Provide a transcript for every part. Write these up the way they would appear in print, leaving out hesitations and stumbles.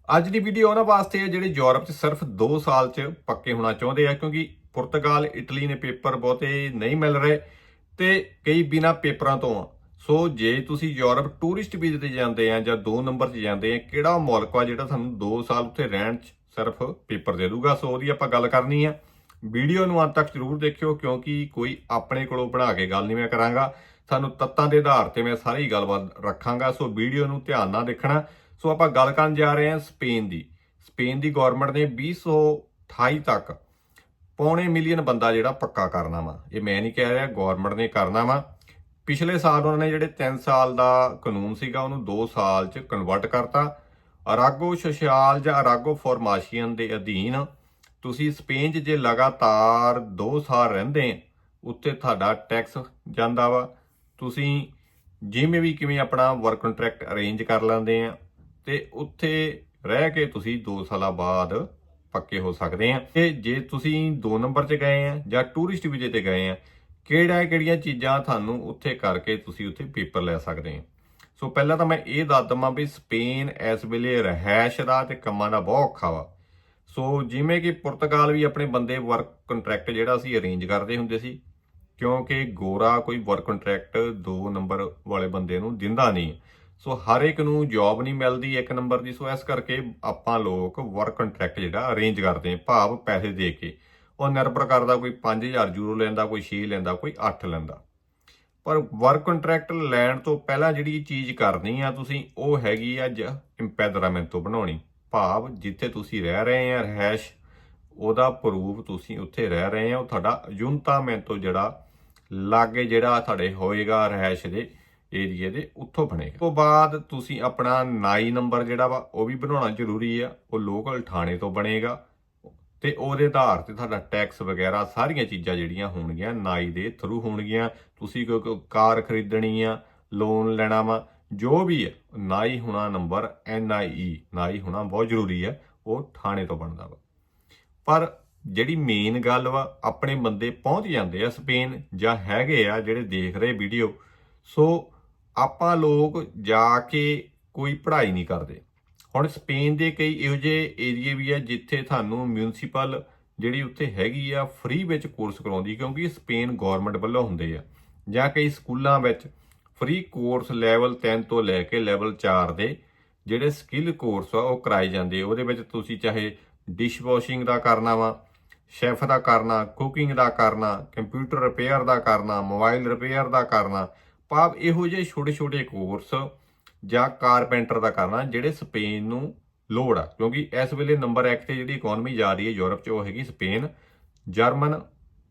ਅੱਜ ਦੀ ਵੀਡੀਓ ਉਹਨਾਂ ਵਾਸਤੇ ਹੈ ਜਿਹੜੇ ਯੂਰਪ 'ਚ ਸਿਰਫ 2 ਸਾਲ 'ਚ ਪੱਕੇ ਹੋਣਾ ਚਾਹੁੰਦੇ ਆ, ਕਿਉਂਕਿ ਪੁਰਤਗਾਲ ਇਟਲੀ ਨੇ ਪੇਪਰ ਬਹੁਤੇ ਨਹੀਂ ਮਿਲ ਰਹੇ ਤੇ ਕਈ ਬਿਨਾ ਪੇਪਰਾਂ ਤੋਂ ਆ। ਸੋ ਜੇ ਤੁਸੀਂ ਯੂਰਪ ਟੂਰਿਸਟ ਵੀਜ਼ੇ ਤੇ ਜਾਂਦੇ ਆ ਜਾਂ 2 ਨੰਬਰ 'ਚ ਜਾਂਦੇ ਆ, ਕਿਹੜਾ ਮੁਲਕ ਆ ਜਿਹੜਾ ਤੁਹਾਨੂੰ 2 ਸਾਲ ਉੱਥੇ ਰਹਿਣ 'ਚ ਸਿਰਫ ਪੇਪਰ ਦੇ ਦੂਗਾ। ਸੋ ਉਹਦੀ ਆਪਾਂ ਗੱਲ ਕਰਨੀ ਆ। ਵੀਡੀਓ ਨੂੰ ਅੰਤ ਤੱਕ ਜ਼ਰੂਰ ਦੇਖਿਓ, ਕਿਉਂਕਿ ਕੋਈ ਆਪਣੇ ਕੋਲੋਂ ਬਣਾ ਕੇ ਗੱਲ ਨਹੀਂ ਮੈਂ ਕਰਾਂਗਾ। ਤੁਹਾਨੂੰ ਤੱਤਾਂ ਦੇ ਆਧਾਰ ਤੇ ਮੈਂ ਸਾਰੀ ਗੱਲਬਾਤ ਰੱਖਾਂਗਾ। ਸੋ ਵੀਡੀਓ ਨੂੰ ਧਿਆਨ ਨਾਲ ਦੇਖਣਾ। ਸੋ ਆਪਾਂ ਗੱਲ ਕਰਨ ਜਾ ਰਹੇ ਹਾਂ ਸਪੇਨ ਦੀ ਗਵਰਨਮੈਂਟ ਨੇ 2028 ਤੱਕ ਪੌਣੇ ਮਿਲੀਅਨ ਬੰਦਾ ਜਿਹੜਾ ਪੱਕਾ ਕਰਨਾ ਵਾ। ਇਹ ਮੈਂ ਨਹੀਂ ਕਹਿ ਰਿਹਾ, ਗਵਰਨਮੈਂਟ ਨੇ ਕਰਨਾ ਵਾ। ਪਿਛਲੇ ਸਾਲ ਉਹਨਾਂ ਨੇ ਜਿਹੜੇ 3 ਸਾਲ ਦਾ ਕਾਨੂੰਨ ਸੀਗਾ ਉਹਨੂੰ 2 ਸਾਲ 'ਚ ਕਨਵਰਟ ਕਰਤਾ। ਅਰਾਗੋ ਸੋਸ਼ਲ ਜਾਂ ਅਰਾਗੋ ਫਾਰਮਾਸੀਅਨ ਦੇ ਅਧੀਨ ਤੁਸੀਂ ਸਪੇਨ 'ਚ ਜੇ ਲਗਾਤਾਰ 2 ਸਾਲ ਰਹਿੰਦੇ ਉੱਤੇ ਤੁਹਾਡਾ ਟੈਕਸ ਜਾਂਦਾ ਵਾ। ਤੁਸੀਂ ਜਿਵੇਂ ਵੀ ਕਿਵੇਂ ਆਪਣਾ ਵਰਕ ਕੰਟਰੈਕਟ ਅਰੇਂਜ ਕਰ ਲੈਂਦੇ ਆ ਤੇ ਉੱਥੇ ਰਹਿ ਕੇ ਤੁਸੀਂ 2 ਸਾਲਾਂ ਬਾਅਦ ਪੱਕੇ ਹੋ ਸਕਦੇ ਆ। ਤੇ ਜੇ ਤੁਸੀਂ 2 ਨੰਬਰ 'ਚ ਗਏ ਆ ਜਾਂ ਟੂਰਿਸਟ ਵੀਜ਼ੇ ਤੇ ਗਏ ਆ, ਕਿਹੜੀਆਂ ਚੀਜ਼ਾਂ ਤੁਹਾਨੂੰ ਉੱਥੇ ਕਰਕੇ ਤੁਸੀਂ ਉੱਥੇ ਪੇਪਰ ਲੈ ਸਕਦੇ ਆ। ਸੋ ਪਹਿਲਾਂ ਤਾਂ ਮੈਂ ਇਹ ਦੱਸ ਦਵਾਂ ਵੀ ਸਪੇਨ ਇਸ ਵੇਲੇ ਰਹਿائش ਦਾ ਤੇ ਕੰਮਾਂ ਦਾ ਬਹੁਤ ਔਖਾ ਵਾ। ਸੋ ਜਿਵੇਂ ਕਿ ਪੁਰਤਗਾਲ ਵੀ ਆਪਣੇ ਬੰਦੇ ਵਰਕ ਕੰਟਰੈਕਟ ਜਿਹੜਾ ਸੀ ਅਰੇਂਜ ਕਰਦੇ ਹੁੰਦੇ ਸੀ, ਕਿਉਂਕਿ ਗੋਰਾ ਕੋਈ ਵਰਕ ਕੰਟਰੈਕਟ 2 ਨੰਬਰ ਵਾਲੇ ਬੰਦੇ ਨੂੰ ਦਿੰਦਾ ਨਹੀਂ। ਸੋ ਹਰ ਇੱਕ ਨੂੰ ਜੌਬ ਨਹੀਂ ਮਿਲਦੀ 1 ਨੰਬਰ ਦੀ। ਸੋ ਇਸ ਕਰਕੇ ਆਪਾਂ ਲੋਕ ਵਰਕ ਕੰਟਰੈਕਟ ਜਿਹੜਾ ਅਰੇਂਜ ਕਰਦੇ ਹਾਂ, ਭਾਵ ਪੈਸੇ ਦੇ ਕੇ। ਉਹ ਨਿਰਭਰ ਕਰਦਾ, ਕੋਈ 5000 ਯੂਰੋ ਲੈਂਦਾ, ਕੋਈ 6 ਲੈਂਦਾ, ਕੋਈ 8 ਲੈਂਦਾ। ਪਰ ਵਰਕ ਕੰਟਰੈਕਟ ਲੈਣ ਤੋਂ ਪਹਿਲਾਂ ਜਿਹੜੀ ਚੀਜ਼ ਕਰਨੀ ਆ ਤੁਸੀਂ, ਉਹ ਹੈਗੀ ਆ ਇੰਪੈਦਰਾਮੈਂਟੋ ਬਣਾਉਣੀ, ਭਾਵ ਜਿੱਥੇ ਤੁਸੀਂ ਰਹਿ ਰਹੇ ਆ ਰਹਿائش, ਉਹਦਾ ਪ੍ਰੂਫ ਤੁਸੀਂ ਉੱਥੇ ਰਹਿ ਰਹੇ ਆ, ਉਹ ਤੁਹਾਡਾ ਅਯੁੰਤਾਮੈਂਟੋ ਜਿਹੜਾ ਲਾਗੇ ਜਿਹੜਾ ਤੁਹਾਡੇ ਹੋਏਗਾ ਰਹਿائش ਦੇ ਏਰੀਏ ਦੇ, ਉੱਥੋਂ ਬਣੇਗਾ। ਉਸ ਤੋਂ ਬਾਅਦ ਤੁਸੀਂ ਆਪਣਾ 9 ਨੰਬਰ ਜਿਹੜਾ ਵਾ ਉਹ ਵੀ ਬਣਾਉਣਾ ਜ਼ਰੂਰੀ ਆ। ਉਹ ਲੋਕਲ ਥਾਣੇ ਤੋਂ ਬਣੇਗਾ ਤੇ ਉਹਦੇ ਆਧਾਰ ਤੇ ਤੁਹਾਡਾ ਟੈਕਸ ਵਗੈਰਾ ਸਾਰੀਆਂ ਚੀਜ਼ਾਂ ਜਿਹੜੀਆਂ ਹੋਣਗੀਆਂ 9 ਦੇ ਥਰੂ ਹੋਣਗੀਆਂ। ਤੁਸੀਂ ਕੋਈ ਕਾਰ ਖਰੀਦਣੀ ਆ, ਲੋਨ ਲੈਣਾ ਵਾ, ਜੋ ਵੀ ਹੈ 9 ਹੋਣਾ ਨੰਬਰ, NIE 9 ਹੋਣਾ ਬਹੁਤ ਜ਼ਰੂਰੀ ਆ। ਉਹ ਥਾਣੇ ਤੋਂ ਬਣਦਾ ਵਾ। ਪਰ ਜਿਹੜੀ ਮੇਨ ਗੱਲ ਵਾ, ਆਪਣੇ ਬੰਦੇ ਪਹੁੰਚ ਜਾਂਦੇ ਆ ਸਪੇਨ ਜਾਂ ਹੈਗੇ ਆ ਜਿਹੜੇ ਦੇਖ ਰਹੇ ਵੀਡੀਓ। ਸੋ ਆਪਾਂ ਲੋਕ ਜਾ ਕੇ ਕੋਈ ਪੜ੍ਹਾਈ ਨਹੀਂ ਕਰਦੇ। ਹੁਣ ਸਪੇਨ ਦੇ ਕਈ ਇਹੋ ਜਿਹੇ ਏਰੀਏ ਵੀ ਆ ਜਿੱਥੇ ਤੁਹਾਨੂੰ ਮਿਊਨਿਸਪਲ ਜਿਹੜੀ ਉੱਥੇ ਹੈਗੀ ਆ ਫ੍ਰੀ ਵਿੱਚ ਕੋਰਸ ਕਰਾਉਂਦੀ, ਕਿਉਂਕਿ ਸਪੇਨ ਗਵਰਨਮੈਂਟ ਵੱਲੋਂ ਹੁੰਦੇ ਆ। ਜਾਂ ਕਈ ਸਕੂਲਾਂ ਵਿੱਚ ਫ੍ਰੀ ਕੋਰਸ ਲੈਵਲ 3 ਤੋਂ ਲੈ ਕੇ ਲੈਵਲ 4 ਦੇ ਜਿਹੜੇ ਸਕਿੱਲ ਕੋਰਸ ਆ ਉਹ ਕਰਾਏ ਜਾਂਦੇ। ਉਹਦੇ ਵਿੱਚ ਤੁਸੀਂ ਚਾਹੇ ਡਿਸ਼ ਵਾਸ਼ਿੰਗ ਦਾ ਕਰਨਾ ਵਾ, ਸ਼ੈਫ ਦਾ ਕਰਨਾ, ਕੁਕਿੰਗ ਦਾ ਕਰਨਾ, ਕੰਪਿਊਟਰ ਰਿਪੇਅਰ ਦਾ ਕਰਨਾ, ਮੋਬਾਈਲ ਰਿਪੇਅਰ ਦਾ ਕਰਨਾ, ਭਾਵ ਇਹੋ ਜਿਹੇ ਛੋਟੇ ਕੋਰਸ ਜਾਂ ਕਾਰਪੈਂਟਰ ਦਾ ਕਰਨਾ ਜਿਹੜੇ ਸਪੇਨ ਨੂੰ ਲੋੜ ਆ। ਕਿਉਂਕਿ ਇਸ ਵੇਲੇ ਨੰਬਰ 1 ਤੇ ਜਿਹੜੀ ਇਕਨੋਮੀ ਜਾ ਰਹੀ ਹੈ ਯੂਰਪ 'ਚ ਉਹ ਹੈਗੀ ਸਪੇਨ। ਜਰਮਨ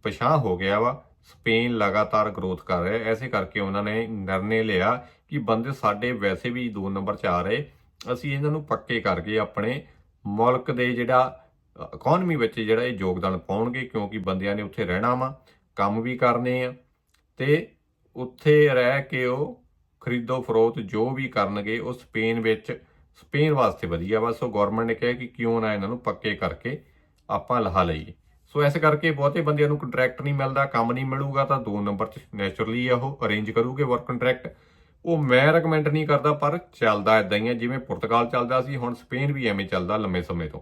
ਪਛਾਂ ਹੋ ਗਿਆ ਵਾ, ਸਪੇਨ ਲਗਾਤਾਰ ਗਰੋਥ ਕਰ ਰਿਹਾ। ਐਸੇ ਕਰਕੇ ਉਹਨਾਂ ਨੇ ਨਿਰਣੇ ਲਿਆ ਕਿ ਬੰਦੇ ਸਾਡੇ ਵੈਸੇ ਵੀ 2 ਨੰਬਰ 'ਚ ਆ ਰਹੇ, ਅਸੀਂ ਇਹਨਾਂ ਨੂੰ ਪੱਕੇ ਕਰਕੇ ਆਪਣੇ ਮੁਲਕ ਦੇ ਜਿਹੜਾ ਇਕਨੋਮੀ ਵਿੱਚ ਜਿਹੜਾ ਇਹ ਯੋਗਦਾਨ ਪਾਉਣਗੇ। ਕਿਉਂਕਿ ਬੰਦਿਆਂ ਨੇ ਉੱਥੇ ਰਹਿਣਾ ਵਾ, ਕੰਮ ਵੀ ਕਰਨੇ ਆ ਤੇ ਉੱਥੇ ਰਹਿ ਕੇ ਉਹ ਖਰੀਦੋ ਫਰੋਖਤ ਜੋ ਵੀ ਕਰਨਗੇ ਉਹ ਸਪੇਨ ਵਾਸਤੇ ਵਧੀਆ ਵਾ। ਸੋ ਗਵਰਨਮੈਂਟ ਨੇ ਕਿਹਾ ਕਿ ਕਿਉਂ ਨਾ ਇਹਨਾਂ ਨੂੰ ਪੱਕੇ ਕਰਕੇ ਆਪਾਂ ਲਹਾ ਲਈਏ। ਸੋ ਇਸ ਕਰਕੇ ਬਹੁਤੇ ਬੰਦਿਆਂ ਨੂੰ ਕੰਟਰੈਕਟ ਨਹੀਂ ਮਿਲਦਾ, ਕੰਮ ਨਹੀਂ ਮਿਲੂਗਾ ਤਾਂ 2 ਨੰਬਰ 'ਚ ਨੈਚੁਰਲੀ ਆ ਉਹ ਅਰੇਂਜ ਕਰੂਗੇ ਵਰਕ ਕੰਟਰੈਕਟ। ਉਹ ਮੈਂ ਰეკਮੈਂਡ ਨਹੀਂ ਕਰਦਾ, ਪਰ ਚੱਲਦਾ ਇਦਾਂ ਹੀ ਆ ਜਿਵੇਂ ਪੁਰਤਗਾਲ ਚੱਲਦਾ ਸੀ, ਹੁਣ ਸਪੇਨ ਵੀ ਐਵੇਂ ਚੱਲਦਾ ਲੰਮੇ ਸਮੇਂ ਤੋਂ।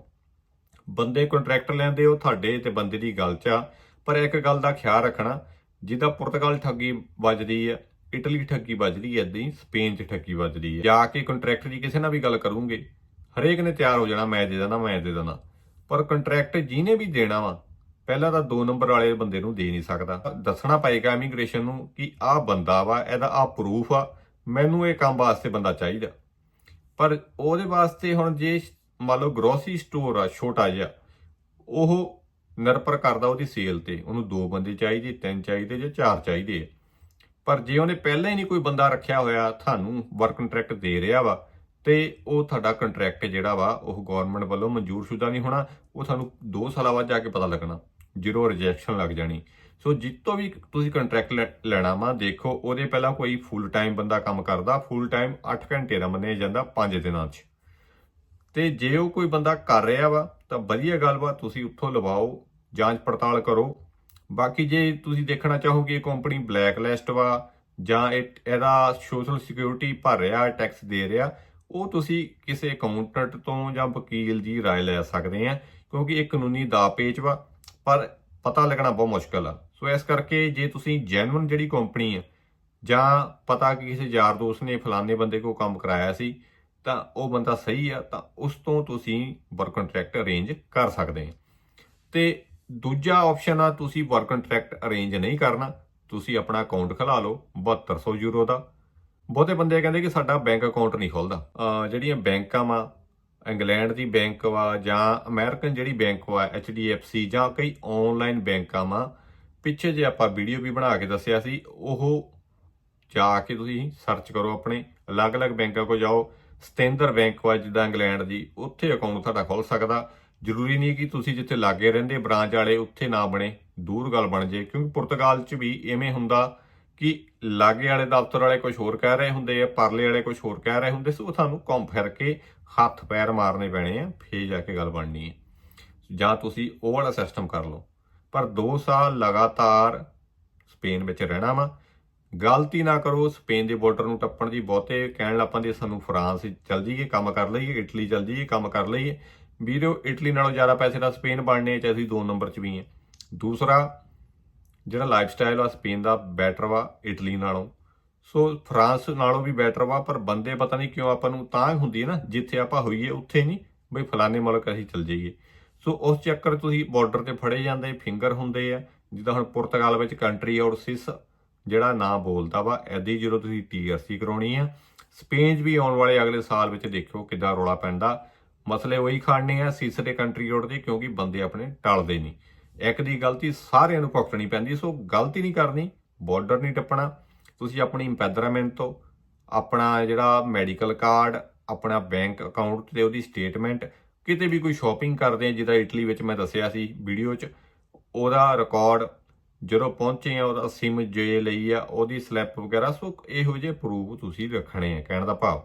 ਬੰਦੇ ਕੰਟਰੈਕਟ ਲੈਂਦੇ ਉਹ ਤੁਹਾਡੇ ਤੇ ਬੰਦੇ ਦੀ ਗੱਲ 'ਚ ਆ। ਪਰ ਇੱਕ ਗੱਲ ਦਾ ਖਿਆਲ ਰੱਖਣਾ, ਜਿੱਦਾਂ ਪੁਰਤਗਾਲ ਠੱਗੀ ਵੱਜਦੀ ਆ, ਇਟਲੀ ਠੱਗੀ ਵੱਜਦੀ ਐ, ਏਦਾਂ ਹੀ ਸਪੇਨ 'ਚ ਠੱਗੀ ਵੱਜਦੀ ਹੈ। ਜਾ ਕੇ ਕੰਟਰੈਕਟ ਦੀ ਕਿਸੇ ਨਾਲ ਵੀ ਗੱਲ ਕਰੂੰਗੇ, ਹਰੇਕ ਨੇ ਤਿਆਰ ਹੋ ਜਾਣਾ ਮੈਂ ਦੇ ਦੇਣਾ। ਪਰ ਕੰਟਰੈਕਟ ਜਿਹਨੇ ਵੀ ਦੇਣਾ ਵਾ, ਪਹਿਲਾਂ ਤਾਂ 2 ਨੰਬਰ ਵਾਲੇ ਬੰਦੇ ਨੂੰ ਦੇ ਨਹੀਂ ਸਕਦਾ। ਦੱਸਣਾ ਪਏਗਾ ਇਮੀਗ੍ਰੇਸ਼ਨ ਨੂੰ ਕਿ ਆਹ ਬੰਦਾ ਵਾ, ਇਹਦਾ ਆਹ ਪ੍ਰੂਫ ਆ, ਮੈਨੂੰ ਇਹ ਕੰਮ ਵਾਸਤੇ ਬੰਦਾ ਚਾਹੀਦਾ। ਪਰ ਉਹਦੇ ਵਾਸਤੇ ਹੁਣ ਜੇ ਮੰਨ ਲਓ ਗਰੋਸਰੀ ਸਟੋਰ ਆ ਛੋਟਾ ਜਿਹਾ, ਉਹ ਨਿਰਭਰ ਕਰਦਾ ਉਹਦੀ ਸੇਲ ਤੇ, ਉਹਨੂੰ 2 ਬੰਦੇ ਚਾਹੀਦੇ, 3 ਚਾਹੀਦੇ ਜਾਂ 4 ਚਾਹੀਦੇ ਆ। ਪਰ ਜੇ ਉਹਨੇ ਪਹਿਲਾਂ ਹੀ ਨਹੀਂ ਕੋਈ ਬੰਦਾ ਰੱਖਿਆ ਹੋਇਆ, ਤੁਹਾਨੂੰ ਵਰਕ ਕੰਟਰੈਕਟ ਦੇ ਰਿਹਾ ਵਾ, ਤੇ ਉਹ ਤੁਹਾਡਾ ਕੰਟਰੈਕਟ ਜਿਹੜਾ ਵਾ ਉਹ ਗਵਰਨਮੈਂਟ ਵੱਲੋਂ ਮਨਜ਼ੂਰਸ਼ੁਦਾ ਨਹੀਂ ਹੋਣਾ। ਉਹ ਤੁਹਾਨੂੰ 2 ਸਾਲਾਂ ਬਾਅਦ ਜਾ ਕੇ ਪਤਾ ਲੱਗਣਾ, ਜਦੋਂ ਰਿਜੈਕਸ਼ਨ ਲੱਗ ਜਾਣੀ। ਸੋ ਜਿੱਤੋਂ ਵੀ ਤੁਸੀਂ ਕੰਟਰੈਕਟ ਲੈਣਾ ਵਾ, ਦੇਖੋ ਉਹਦੇ ਪਹਿਲਾਂ ਕੋਈ ਫੁੱਲ ਟਾਈਮ ਬੰਦਾ ਕੰਮ ਕਰਦਾ। ਫੁੱਲ ਟਾਈਮ 8 ਘੰਟੇ ਦਾ ਮੰਨਿਆ ਜਾਂਦਾ 5 ਦਿਨਾਂ 'ਚ। ਤੇ ਜੇ ਉਹ ਕੋਈ ਬੰਦਾ ਕਰ ਰਿਹਾ ਵਾ ਤਾਂ ਵਧੀਆ ਗੱਲ ਵਾ, ਤੁਸੀਂ ਉੱਥੋਂ ਲਵਾਓ, ਜਾਂਚ ਪੜਤਾਲ ਕਰੋ। ਬਾਕੀ ਜੇ ਤੁਸੀਂ ਦੇਖਣਾ ਚਾਹੋਗੇ ਕੰਪਨੀ ਬਲੈਕ ਲਿਸਟ ਵਾ ਜਾਂ ਇਹਦਾ ਸੋਸ਼ਲ ਸਿਕਿਉਰਿਟੀ ਭਰ ਰਿਹਾ, ਟੈਕਸ ਦੇ ਰਿਹਾ, ਉਹ ਤੁਸੀਂ ਕਿਸੇ ਅਕਾਊਂਟੈਂਟ ਤੋਂ ਜਾਂ ਵਕੀਲ ਦੀ ਰਾਏ ਲੈ ਸਕਦੇ ਆ, ਕਿਉਂਕਿ ਇਹ ਕਾਨੂੰਨੀ ਦਾਅ ਪੇਚ ਵਾ, ਪਰ ਪਤਾ ਲੱਗਣਾ ਬਹੁਤ ਮੁਸ਼ਕਲ ਆ। ਸੋ ਇਸ ਕਰਕੇ ਜੇ ਤੁਸੀਂ ਜੈਨੂਇਨ ਜਿਹੜੀ ਕੰਪਨੀ ਆ, ਜਾਂ ਪਤਾ ਕਿ ਕਿਸੇ ਯਾਰ ਦੋਸਤ ਨੇ ਫਲਾਣੇ ਬੰਦੇ ਕੋਲ ਕੰਮ ਕਰਾਇਆ ਸੀ ਤਾਂ ਉਹ ਬੰਦਾ ਸਹੀ ਆ, ਤਾਂ ਉਸ ਤੋਂ ਤੁਸੀਂ ਵਰਕ ਕੰਟਰੈਕਟ ਅਰੇਂਜ ਕਰ ਸਕਦੇ ਆ। ਤੇ ਦੂਜਾ ਆਪਸ਼ਨ ਆ, ਤੁਸੀਂ ਵਰਕ ਕੰਟਰੈਕਟ ਅਰੇਂਜ ਨਹੀਂ ਕਰਨਾ, ਤੁਸੀਂ ਆਪਣਾ ਅਕਾਊਂਟ ਖੁਲਾ ਲਓ 7200 ਯੂਰੋ ਦਾ। ਬਹੁਤੇ ਬੰਦੇ ਕਹਿੰਦੇ ਕਿ ਸਾਡਾ ਬੈਂਕ ਅਕਾਊਂਟ ਨਹੀਂ ਖੁੱਲਦਾ। ਜਿਹੜੀਆਂ ਬੈਂਕਾਂ ਵਾ, ਇੰਗਲੈਂਡ ਦੀ ਬੈਂਕ ਵਾ ਜਾਂ ਅਮਰੀਕਨ ਜਿਹੜੀ ਬੈਂਕ ਵਾ HDFC, ਜਾਂ ਕਈ ਆਨਲਾਈਨ ਬੈਂਕਾਂ ਵਾ, ਪਿੱਛੇ ਜੇ ਆਪਾਂ ਵੀਡੀਓ ਵੀ ਬਣਾ ਕੇ ਦੱਸਿਆ ਸੀ, ਉਹ ਜਾ ਕੇ ਤੁਸੀਂ ਸਰਚ ਕਰੋ, ਆਪਣੇ ਅਲੱਗ-ਅਲੱਗ ਬੈਂਕਾਂ ਕੋਲ ਜਾਓ। ਸਟੈਂਡਰਡ ਬੈਂਕ ਵਾ ਜਿੱਦਾਂ ਇੰਗਲੈਂਡ ਦੀ, ਉੱਥੇ ਅਕਾਊਂਟ ਤੁਹਾਡਾ ਖੁੱਲ ਸਕਦਾ। ਜ਼ਰੂਰੀ ਨਹੀਂ ਕਿ ਤੁਸੀਂ ਜਿੱਥੇ ਲਾਗੇ ਰਹਿੰਦੇ ਬ੍ਰਾਂਚ ਵਾਲੇ ਉੱਥੇ ਨਾ ਬਣੇ, ਦੂਰ ਗੱਲ ਬਣ ਜੇ, ਕਿਉਂਕਿ ਪੁਰਤਗਾਲ 'ਚ ਵੀ ਇਵੇਂ ਹੁੰਦਾ ਕਿ ਲਾਗੇ ਵਾਲੇ ਦਫ਼ਤਰ ਵਾਲੇ ਕੁਝ ਹੋਰ ਕਹਿ ਰਹੇ ਹੁੰਦੇ ਆ, ਪਰਲੇ ਵਾਲੇ ਕੁਝ ਹੋਰ ਕਹਿ ਰਹੇ ਹੁੰਦੇ। ਸੋ ਤੁਹਾਨੂੰ ਘੁੰਮ ਫਿਰ ਕੇ ਹੱਥ ਪੈਰ ਮਾਰਨੇ ਪੈਣੇ ਆ, ਫੇਰ ਜਾ ਕੇ ਗੱਲ ਬਣਨੀ ਹੈ। ਜਾਂ ਤੁਸੀਂ ਉਹ ਵਾਲਾ ਸਿਸਟਮ ਕਰ ਲਓ। ਪਰ 2 ਸਾਲ ਲਗਾਤਾਰ ਸਪੇਨ ਵਿੱਚ ਰਹਿਣਾ ਵਾ। ਗਲਤੀ ਨਾ ਕਰੋ ਸਪੇਨ ਦੇ ਬਾਰਡਰ ਨੂੰ ਟੱਪਣ ਦੀ। ਬਹੁਤੇ ਕਹਿਣ ਲੱਗ ਪੈਂਦੇ ਸਾਨੂੰ ਫਰਾਂਸ ਚੱਲ ਜਾਈਏ ਕੰਮ ਕਰ ਲਈਏ, ਇਟਲੀ ਚੱਲ ਜਾਈਏ ਕੰਮ ਕਰ ਲਈਏ। ਵੀਰੋ, ਇਟਲੀ ਨਾਲੋਂ ਜ਼ਿਆਦਾ ਪੈਸੇ ਦਾ ਸਪੇਨ ਬਣਨੇ, ਚਾਹੇ ਅਸੀਂ 2 ਨੰਬਰ 'ਚ ਵੀ ਹਾਂ। ਦੂਸਰਾ, ਜਿਹੜਾ ਲਾਈਫ ਸਟਾਈਲ ਆ ਸਪੇਨ ਦਾ ਬੈਟਰ ਵਾ ਇਟਲੀ ਨਾਲੋਂ। ਸੋ ਫਰਾਂਸ ਨਾਲੋਂ ਵੀ ਬੈਟਰ ਵਾ, ਪਰ ਬੰਦੇ ਪਤਾ ਨਹੀਂ ਕਿਉਂ ਆਪਾਂ ਨੂੰ ਤਾਂ ਹੁੰਦੀ ਹੈ ਨਾ, ਜਿੱਥੇ ਆਪਾਂ ਹੋਈਏ ਉੱਥੇ ਨਹੀਂ ਬਈ ਫਲਾਣੇ ਮੁਲਕ ਅਸੀਂ ਚੱਲ ਜਾਈਏ। ਸੋ ਉਸ ਚੱਕਰ ਤੁਸੀਂ ਬਾਰਡਰ ਤੇ ਫੜੇ ਜਾਂਦੇ, ਫਿੰਗਰ ਹੁੰਦੇ ਆ। ਜਿੱਦਾਂ ਹੁਣ ਪੁਰਤਗਾਲ ਵਿੱਚ ਕੰਟਰੀ ਔਰ ਸਿਸ ਜਿਹੜਾ ਨਾਂ ਬੋਲਦਾ ਵਾ, ਇੱਦਾਂ ਹੀ ਜਦੋਂ ਤੁਸੀਂ TRC ਕਰਾਉਣੀ ਆ। ਸਪੇਨ 'ਚ ਵੀ ਆਉਣ ਵਾਲੇ ਅਗਲੇ ਸਾਲ ਵਿੱਚ ਦੇਖਿਓ ਕਿੱਦਾਂ ਰੌਲਾ ਪੈਂਦਾ। ਮਸਲੇ ਉਹੀ ਖਾਣੇ ਆ ਸਿਸ ਤੇ ਕੰਟਰੀ ਰੋਡ ਦੇ, ਕਿਉਂਕਿ ਬੰਦੇ ਆਪਣੇ ਟਲਦੇ ਨਹੀਂ। ਇੱਕ ਦੀ ਗਲਤੀ ਸਾਰਿਆਂ ਨੂੰ ਭੁਗਤਣੀ ਪੈਂਦੀ। ਸੋ ਗਲਤੀ ਨਹੀਂ ਕਰਨੀ, ਬਾਰਡਰ ਨਹੀਂ ਟੱਪਣਾ। ਤੁਸੀਂ ਆਪਣੀ ਇੰਪੈਦਰਾਮੈਂਟ ਤੋਂ ਆਪਣਾ ਜਿਹੜਾ ਮੈਡੀਕਲ ਕਾਰਡ, ਆਪਣਾ ਬੈਂਕ ਅਕਾਊਂਟ ਤੇ ਉਹਦੀ ਸਟੇਟਮੈਂਟ, ਕਿਤੇ ਵੀ ਕੋਈ ਸ਼ਾਪਿੰਗ ਕਰਦੇ ਆ ਜਿੱਦਾਂ ਇਟਲੀ ਵਿੱਚ ਮੈਂ ਦੱਸਿਆ ਸੀ ਵੀਡੀਓ 'ਚ, ਉਹਦਾ ਰਿਕਾਰਡ, ਜਦੋਂ ਪਹੁੰਚੇ ਆ ਉਹਦਾ ਸਿਮ ਜੇ ਲਈ ਆ ਉਹਦੀ ਸਲਿੱਪ ਵਗੈਰਾ। ਸੋ ਇਹੋ ਜਿਹੇ ਪ੍ਰੂਫ ਤੁਸੀਂ ਰੱਖਣੇ ਆ, ਕਹਿਣ ਦਾ ਭਾਵ।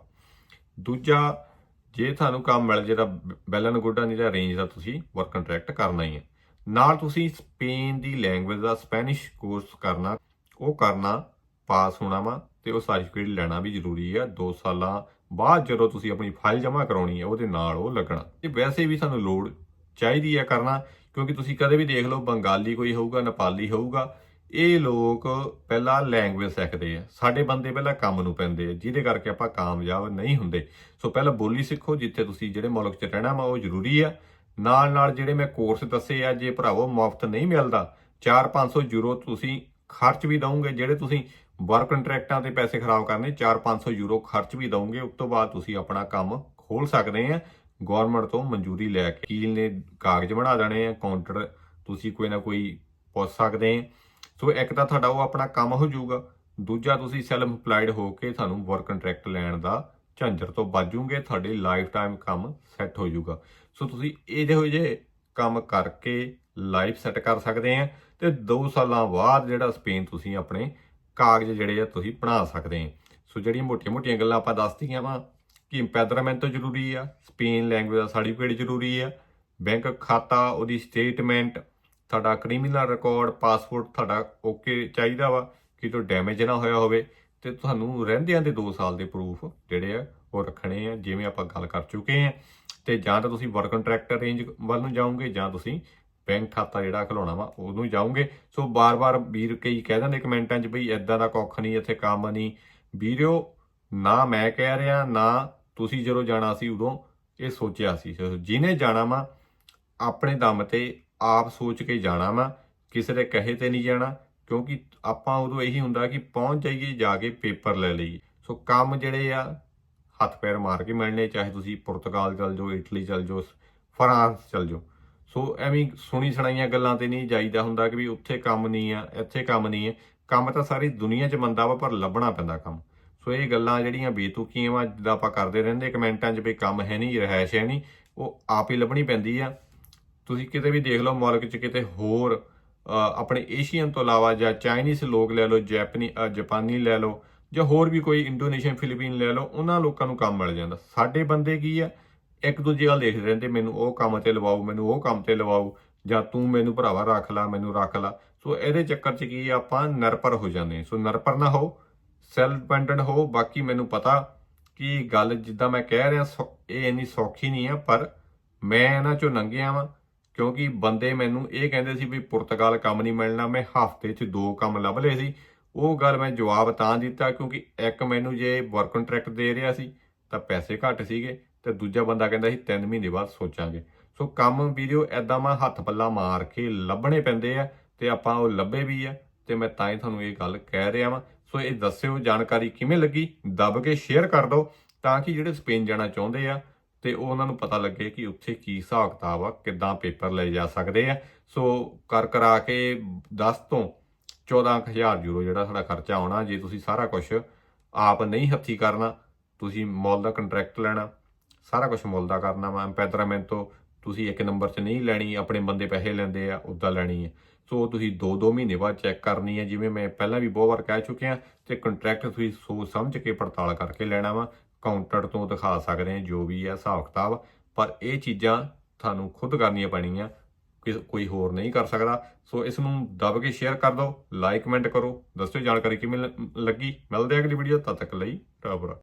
ਦੂਜਾ, ਜੇ ਤੁਹਾਨੂੰ ਕੰਮ ਮਿਲ ਜੇ ਤਾਂ ਵੈਲ ਐਂਡ ਗੁੱਡ ਆ, ਨਹੀਂ ਤਾਂ ਅਰੇਂਜ ਦਾ ਤੁਸੀਂ ਵਰਕ ਕੰਟਰੈਕਟ ਕਰਨਾ ਹੀ ਹੈ। ਨਾਲ ਤੁਸੀਂ ਸਪੇਨ ਦੀ ਲੈਂਗੁਏਜ ਦਾ ਸਪੈਨਿਸ਼ ਕੋਰਸ ਕਰਨਾ, ਉਹ ਕਰਨਾ, ਪਾਸ ਹੋਣਾ ਵਾ, ਤੇ ਉਹ ਸਰਟੀਫਿਕੇਟ ਲੈਣਾ ਵੀ ਜ਼ਰੂਰੀ ਆ। 2 ਸਾਲਾਂ ਬਾਅਦ ਜਦੋਂ ਤੁਸੀਂ ਆਪਣੀ ਫਾਈਲ ਜਮ੍ਹਾਂ ਕਰਾਉਣੀ ਹੈ ਉਹਦੇ ਨਾਲ ਉਹ ਲੱਗਣਾ। ਤੇ ਵੈਸੇ ਵੀ ਸਾਨੂੰ ਲੋੜ ਚਾਹੀਦੀ ਹੈ ਕਰਨਾ, ਕਿਉਂਕਿ ਤੁਸੀਂ ਕਦੇ ਵੀ ਦੇਖ ਲਓ ਬੰਗਾਲੀ ਕੋਈ ਹੋਊਗਾ, ਨੇਪਾਲੀ ਹੋਊਗਾ, ਇਹ ਲੋਕ ਪਹਿਲਾਂ ਲੈਂਗੁਏਜ ਸਿੱਖਦੇ ਆ। ਸਾਡੇ ਬੰਦੇ ਪਹਿਲਾਂ ਕੰਮ ਨੂੰ ਪੈਂਦੇ ਆ, ਜਿਹਦੇ ਕਰਕੇ ਆਪਾਂ ਕਾਮਯਾਬ ਨਹੀਂ ਹੁੰਦੇ। ਸੋ ਪਹਿਲਾਂ ਬੋਲੀ ਸਿੱਖੋ, ਜਿੱਥੇ ਤੁਸੀਂ ਜਿਹੜੇ ਮੁਲਕ 'ਚ ਰਹਿਣਾ ਵਾ ਉਹ ਜ਼ਰੂਰੀ ਆ। ਨਾਲ ਨਾਲ ਜਿਹੜੇ ਮੈਂ ਕੋਰਸ ਦੱਸੇ ਆ, ਜੇ ਭਰਾਵੋ ਮੁਫਤ ਨਹੀਂ ਮਿਲਦਾ, 400-500 ਯੂਰੋ ਤੁਸੀਂ ਖਰਚ ਵੀ ਦਓਗੇ। ਜਿਹੜੇ ਤੁਸੀਂ ਵਰਕ ਕੰਟਰੈਕਟਾਂ ਤੇ ਪੈਸੇ ਖਰਾਬ ਕਰਨੇ, 400-500 ਯੂਰੋ ਖਰਚ ਵੀ ਦਓਗੇ। ਉਸ ਤੋਂ ਬਾਅਦ ਤੁਸੀਂ ਆਪਣਾ ਕੰਮ ਖੋਲ ਸਕਦੇ ਆ ਗੌਰਮੈਂਟ ਤੋਂ ਮਨਜ਼ੂਰੀ ਲੈ ਕੇ। ਵਕੀਲ ਨੇ ਕਾਗਜ਼ ਬਣਾ ਦੇਣੇ ਆ, ਕਾਊਂਟਰ ਤੁਸੀਂ ਕੋਈ ਨਾ ਕੋਈ ਪੁੱਛ ਸਕਦੇ ਆ। ਸੋ ਇੱਕ ਤਾਂ ਤੁਹਾਡਾ ਉਹ ਆਪਣਾ ਕੰਮ ਹੋ ਜਾਊਗਾ, ਦੂਜਾ ਤੁਸੀਂ ਸੈਲਫ ਇੰਪਲਾਇਡ ਹੋ ਕੇ ਤੁਹਾਨੂੰ ਵਰਕ ਕੰਟਰੈਕਟ ਲੈਣ ਦਾ ਝੰਜਰ ਤੋਂ ਬਚੋਗੇ, ਤੁਹਾਡੇ ਲਾਈਫ ਟਾਈਮ ਕੰਮ ਸੈੱਟ ਹੋ ਜਾਊਗਾ। ਸੋ ਤੁਸੀਂ ਇਹੋ ਜਿਹੇ ਕੰਮ ਕਰਕੇ ਲਾਈਫ ਸੈੱਟ ਕਰ ਸਕਦੇ ਆ, ਤੇ 2 ਸਾਲਾਂ ਬਾਅਦ ਜਿਹੜਾ ਸਪੇਨ ਤੁਸੀਂ ਆਪਣੇ ਕਾਗਜ਼ ਜਿਹੜੇ ਆ ਤੁਸੀਂ ਬਣਾ ਸਕਦੇ ਆ। ਸੋ ਜਿਹੜੀਆਂ ਮੋਟੀਆਂ-ਮੋਟੀਆਂ ਗੱਲਾਂ ਆਪਾਂ ਦੱਸਦੀਆਂ ਵਾ ਕਿ ਇੰਪੈਦਰਾਮੈਂਟ ਜ਼ਰੂਰੀ ਆ, ਸਪੇਨ ਲੈਂਗੁਏਜ ਦਾ ਸਰਟੀਫਿਕੇਟ ਜ਼ਰੂਰੀ ਆ, ਬੈਂਕ ਖਾਤਾ, ਉਹਦੀ ਸਟੇਟਮੈਂਟ, ਤੁਹਾਡਾ ਕ੍ਰਿਮੀਨਲ ਰਿਕਾਰਡ, ਪਾਸਪੋਰਟ ਤੁਹਾਡਾ ਓਕੇ ਚਾਹੀਦਾ ਵਾ, ਕਿਤੋਂ ਡੈਮੇਜ ਨਾ ਹੋਇਆ ਹੋਵੇ, ਤੇ ਤੁਹਾਨੂੰ ਰਹਿੰਦਿਆਂ ਦੇ 2 ਸਾਲ ਦੇ ਪ੍ਰੂਫ ਜਿਹੜੇ ਆ ਉਹ ਰੱਖਣੇ ਆ, ਜਿਵੇਂ ਆਪਾਂ ਗੱਲ ਕਰ ਚੁੱਕੇ ਆ। ਤੇ ਜਾਂ ਤਾਂ ਤੁਸੀਂ ਵਰਕ ਕੰਟਰੈਕਟ ਅਰੇਂਜ ਵੱਲ ਨੂੰ ਜਾਓਗੇ, ਜਾਂ ਤੁਸੀਂ ਬੈਂਕ ਖਾਤਾ ਜਿਹੜਾ ਖੁਲਾਉਣਾ ਵਾ ਉਹਨੂੰ ਜਾਓਗੇ। ਸੋ ਬਾਰ-ਬਾਰ ਵੀਰ ਕਈ ਕਹਿ ਦਿੰਦੇ ਕਮੈਂਟਾਂ 'ਚ ਬਈ ਇਦਾਂ ਦਾ ਕੁੱਖ ਨਹੀਂ, ਇੱਥੇ ਕੰਮ ਨਹੀਂ। ਵੀਰਿਓ, ਨਾ ਮੈਂ ਕਹਿ ਰਿਹਾ, ਨਾ ਤੁਸੀਂ ਜਦੋਂ ਜਾਣਾ ਸੀ ਉਦੋਂ ਇਹ ਸੋਚਿਆ ਸੀ। ਜਿਹਨੇ ਜਾਣਾ ਵਾ ਆਪਣੇ ਦਮ ਤੇ ਆਪ ਸੋਚ ਕੇ ਜਾਣਾ ਵਾ, ਕਿਸੇ ਦੇ ਕਹੇ ਤੇ ਨਹੀਂ ਜਾਣਾ, ਕਿਉਂਕਿ ਆਪਾਂ ਉਦੋਂ ਇਹੀ ਹੁੰਦਾ ਕਿ ਪਹੁੰਚ ਜਾਈਏ, ਜਾ ਕੇ ਪੇਪਰ ਲੈ ਲਈਏ। ਸੋ ਕੰਮ ਜਿਹੜੇ ਆ ਹੱਥ ਪੈਰ ਮਾਰ ਕੇ ਮਿਲਣੇ, ਚਾਹੇ ਤੁਸੀਂ ਪੁਰਤਗਾਲ ਚੱਲ ਜਾਓ, ਇਟਲੀ ਚੱਲ ਜਾਓ, ਫਰਾਂਸ ਚੱਲ ਜਾਓ। ਸੋ ਐਵੇਂ ਸੁਣੀ ਸੁਣਾਈਆਂ ਗੱਲਾਂ ਤੇ ਨਹੀਂ ਜਾਈਦਾ ਹੁੰਦਾ ਕਿ ਵੀ ਉੱਥੇ ਕੰਮ ਨਹੀਂ ਆ, ਇੱਥੇ ਕੰਮ ਨਹੀਂ ਹੈ। ਕੰਮ ਤਾਂ ਸਾਰੀ ਦੁਨੀਆ 'ਚ ਮੰਦਾ ਵਾ, ਪਰ ਲੱਭਣਾ ਪੈਂਦਾ ਕੰਮ। ਸੋ ਇਹ ਗੱਲਾਂ ਜਿਹੜੀਆਂ ਬੇਤੁਕੀਆਂ ਵਾ, ਜਿੱਦਾਂ ਆਪਾਂ ਕਰਦੇ ਰਹਿੰਦੇ ਕਮੈਂਟਾਂ 'ਚ ਵੀ ਕੰਮ ਹੈ ਨਹੀਂ, ਰਿਹਾਇਸ਼ ਹੈ ਨਹੀਂ, ਉਹ ਆਪ ਹੀ ਲੱਭਣੀ ਪੈਂਦੀ ਆ। ਤੁਸੀਂ ਕਿਤੇ ਵੀ ਦੇਖ ਲਓ ਮੁਲਕ 'ਚ, ਕਿਤੇ ਹੋਰ ਆਪਣੇ ਏਸ਼ੀਅਨ ਤੋਂ ਇਲਾਵਾ, ਜਾਂ ਚਾਈਨੀਜ਼ ਲੋਕ ਲੈ ਲਓ, ਜਾਪਾਨੀ ਲੈ ਲਓ, ਜਾਂ ਹੋਰ ਵੀ ਕੋਈ ਇੰਡੋਨੇਸ਼ੀਅਨ, ਫਿਲੀਪੀਨ ਲੈ ਲਓ, ਉਹਨਾਂ ਲੋਕਾਂ ਨੂੰ ਕੰਮ ਮਿਲ ਜਾਂਦਾ। ਸਾਡੇ ਬੰਦੇ ਕੀ ਆ, ਇੱਕ ਦੂਜੇ ਵੱਲ ਦੇਖਦੇ ਰਹਿੰਦੇ, ਮੈਨੂੰ ਉਹ ਕੰਮ ਤੇ ਲਵਾਓ, ਮੈਨੂੰ ਉਹ ਕੰਮ ਤੇ ਲਵਾਓ, ਜਾਂ ਤੂੰ ਮੈਨੂੰ ਭਰਾਵਾ ਰੱਖ ਲਾ, ਮੈਨੂੰ ਰੱਖ ਲਾ। ਸੋ ਇਹਦੇ ਚੱਕਰ 'ਚ ਕੀ ਆਪਾਂ ਨਿਰਭਰ ਹੋ ਜਾਂਦੇ। ਸੋ ਨਿਰਭਰ ਨਾ ਹੋ, ਸੈਲਫ ਡਿਪੈਂਡੈਂਟ ਹੋ। ਬਾਕੀ ਮੈਨੂੰ ਪਤਾ ਕਿ ਗੱਲ ਜਿੱਦਾਂ ਮੈਂ ਕਹਿ ਰਿਹਾ ਇਹ ਇੰਨੀ ਸੌਖੀ ਨਹੀਂ ਆ, ਪਰ ਮੈਂ ਇਹਨਾਂ ਚੋਂ ਲੰਘਿਆ ਵਾਂ। ਕਿਉਂਕਿ ਬੰਦੇ ਮੈਨੂੰ ਇਹ ਕਹਿੰਦੇ ਸੀ ਵੀ ਪੁਰਤਗਾਲ ਕੰਮ ਨਹੀਂ ਮਿਲਣਾ, ਮੈਂ ਹਫ਼ਤੇ 'ਚ 2 ਕੰਮ ਲੱਭ ਲਏ ਸੀ। ਉਹ ਗੱਲ ਮੈਂ ਜਵਾਬ ਤਾਂ ਦਿੱਤਾ ਕਿਉਂਕਿ ਇੱਕ ਮੈਨੂੰ ਜੇ ਵਰਕ ਕੰਟਰੈਕਟ ਦੇ ਰਿਹਾ ਸੀ ਤਾਂ ਪੈਸੇ ਘੱਟ ਸੀਗੇ, ਤੇ ਦੂਜਾ ਬੰਦਾ ਕਹਿੰਦਾ ਸੀ 3 ਮਹੀਨੇ ਬਾਅਦ ਸੋਚਾਂਗੇ। ਸੋ ਕੰਮ ਵੀਡੀਓ ਐਦਾਂ ਮੈਂ ਹੱਥ ਪੱਲਾ ਮਾਰ ਕੇ ਲੱਭਣੇ ਪੈਂਦੇ ਆ, ਤੇ ਆਪਾਂ ਉਹ ਲੱਭੇ ਵੀ ਆ, ਤੇ ਮੈਂ ਤਾਂ ਹੀ ਤੁਹਾਨੂੰ ਇਹ ਗੱਲ ਕਹਿ ਰਿਹਾ ਵਾਂ। ਸੋ ਇਹ ਦੱਸਿਓ ਜਾਣਕਾਰੀ ਕਿਵੇਂ ਲੱਗੀ, ਦੱਬ ਕੇ ਸ਼ੇਅਰ ਕਰ ਦਿਓ ਤਾਂ ਕਿ ਜਿਹੜੇ ਸਪੇਨ ਜਾਣਾ ਚਾਹੁੰਦੇ ਆ ਤੇ ਉਹ ਉਹਨਾਂ ਨੂੰ ਪਤਾ ਲੱਗੇ ਕਿ ਉੱਥੇ ਕੀ ਹਿਸਾਬ ਕਿਤਾਬ ਆ, ਕਿੱਦਾਂ ਪੇਪਰ ਲਏ ਜਾ ਸਕਦੇ ਆ। ਸੋ ਕਰਾ ਕੇ 10 ਤੋਂ 14,000 ਯੂਰੋ ਜਿਹੜਾ ਸਾਡਾ ਖਰਚਾ ਆਉਣਾ ਜੇ ਤੁਸੀਂ ਸਾਰਾ ਕੁਝ ਆਪ ਨਹੀਂ ਹੱਥੀਂ ਕਰਨਾ। ਤੁਸੀਂ ਮੁੱਲ ਦਾ ਕੰਟਰੈਕਟ ਲੈਣਾ, ਸਾਰਾ ਕੁਝ ਮੁੱਲ ਦਾ ਕਰਨਾ ਵਾ। ਤੋਂ ਤੁਸੀਂ 1 ਨੰਬਰ 'ਚ ਨਹੀਂ ਲੈਣੀ, ਆਪਣੇ ਬੰਦੇ ਪੈਸੇ ਲੈਂਦੇ ਆ ਉੱਦਾਂ ਲੈਣੀ ਹੈ। ਸੋ ਤੁਸੀਂ 2-2 ਮਹੀਨੇ ਬਾਅਦ ਚੈੱਕ ਕਰਨੀ ਹੈ, ਜਿਵੇਂ ਮੈਂ ਪਹਿਲਾਂ ਵੀ ਬਹੁਤ ਵਾਰ ਕਹਿ ਚੁੱਕਿਆ। ਤੇ ਕੰਟਰੈਕਟ ਤੁਸੀਂ ਸੋਚ ਸਮਝ ਕੇ ਪੜਤਾਲ ਕਰਕੇ ਲੈਣਾ ਵਾ। ਕਾਊਂਟਰ ਤੋਂ ਦਿਖਾ ਸਕਦੇ ਆ ਜੋ ਵੀ ਹੈ ਹਿਸਾਬ ਕਿਤਾਬ, ਪਰ ਇਹ ਚੀਜ਼ਾਂ ਤੁਹਾਨੂੰ ਖੁਦ ਕਰਨੀਆਂ ਪੈਣੀਆਂ, ਕੋਈ ਹੋਰ ਨਹੀਂ ਕਰ ਸਕਦਾ। ਸੋ ਇਸ ਨੂੰ ਦੱਬ ਕੇ ਸ਼ੇਅਰ ਕਰ ਦਿਓ, ਲਾਈਕ ਕਮੈਂਟ ਕਰੋ, ਦੱਸਿਓ ਜਾਣਕਾਰੀ ਕਿਵੇਂ ਲੱਗੀ। ਮਿਲਦੇ ਆ ਅਗਲੀ ਵੀਡੀਓ, ਤਦ ਤੱਕ ਲਈ ਰੱਬ ਰਾਖਾ।